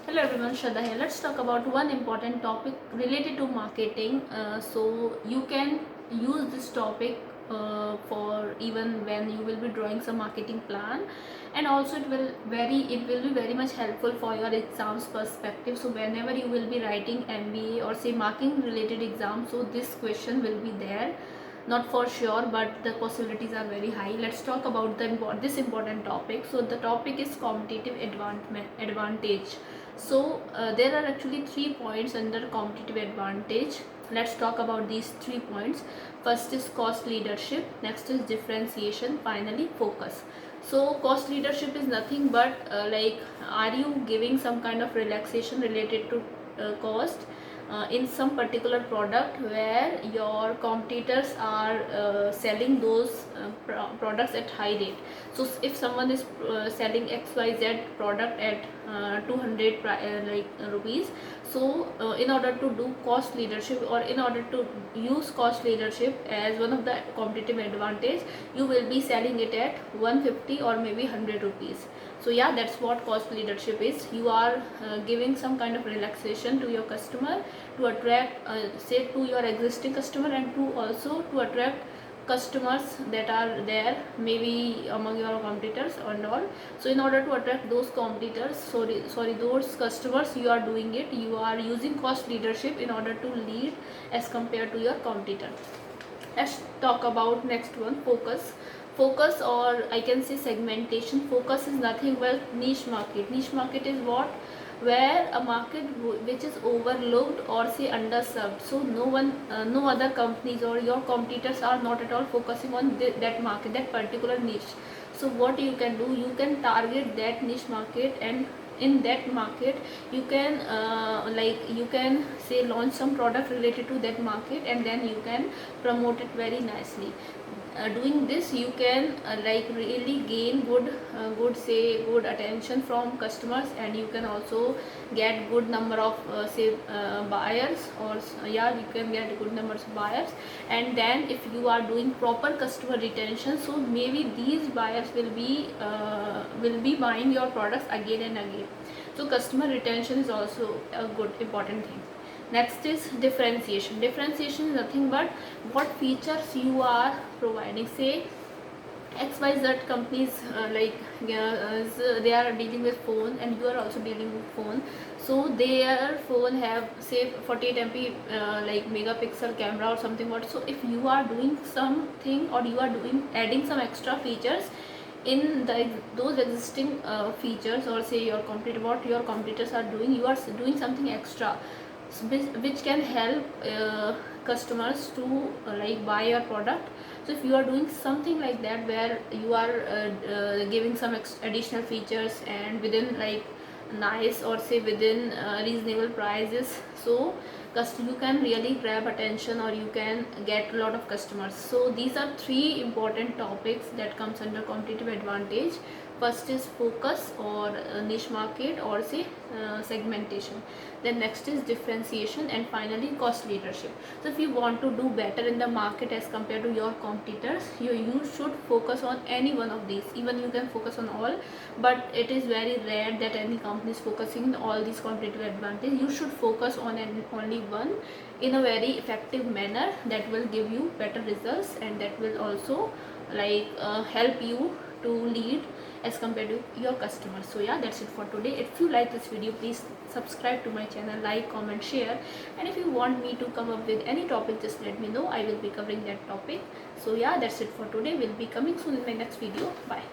Hello everyone, Shraddha here. Let's talk about one important topic related to marketing. So you can use this topic for even when you will be drawing some marketing plan, and also it will be very much helpful for your exams perspective. So whenever you will be writing MBA or say marketing related exam, so this question will be there. Not for sure, but the possibilities are very high. Let's talk about this important topic. So the topic is competitive advantage. So there are actually 3 points under competitive advantage. Let's talk about these 3 points. First is cost leadership, next is differentiation, finally focus. So cost leadership is nothing but are you giving some kind of relaxation related to cost in some particular product where your competitors are selling those products at high rate. So if someone is selling XYZ product at 200 rupees, so in order to do cost leadership, or in order to use cost leadership as one of the competitive advantage, you will be selling it at 150 or maybe 100 rupees. So yeah, that's what cost leadership is. You are giving some kind of relaxation to your customer to attract say to your existing customer, and to also to attract customers that are there maybe among your competitors and all. So in order to attract those competitors, sorry those customers, you are doing it, you are using cost leadership in order to lead as compared to your competitor. Let's talk about next one, focus, or I can say segmentation. Focus is nothing but niche market. Niche market is what? Where a market which is overlooked or say underserved. So no other companies or your competitors are not at all focusing on that market, that particular niche. So what you can do, you can target that niche market, and in that market you can you can say launch some product related to that market, and then you can promote it very nicely. Doing this, you can really gain good attention from customers, and you can also get good number of buyers, or yeah, you can get good numbers of buyers. And then if you are doing proper customer retention, so maybe these buyers will be buying your products again and again. So customer retention is also a good important thing. Next is differentiation. Differentiation is nothing but what features you are providing. Say XYZ companies they are dealing with phone, and you are also dealing with phone. So their phone have say 48 MP megapixel camera or something. What? So if you are doing something, or you are doing adding some extra features in those existing features, or say your competitor, what your competitors are doing, you are doing something extra, which can help customers to buy your product. So if you are doing something like that, where you are giving some additional features, and within nice, or say within reasonable prices, so you can really grab attention, or you can get a lot of customers. So these are 3 important topics that comes under competitive advantage. First is focus, or niche market, or say segmentation. Then next is differentiation, and finally cost leadership. So if you want to do better in the market as compared to your competitors, you should focus on any one of these. Even you can focus on all, but it is very rare that any company is focusing on all these competitive advantage. You should focus on only one in a very effective manner, that will give you better results, and that will also help you to lead as compared to your customers. So yeah, that's it for today. If you like this video, please subscribe to my channel, like, comment, share. And if you want me to come up with any topic, just let me know. I will be covering that topic. So yeah, that's it for today. We'll be coming soon in my next video. Bye.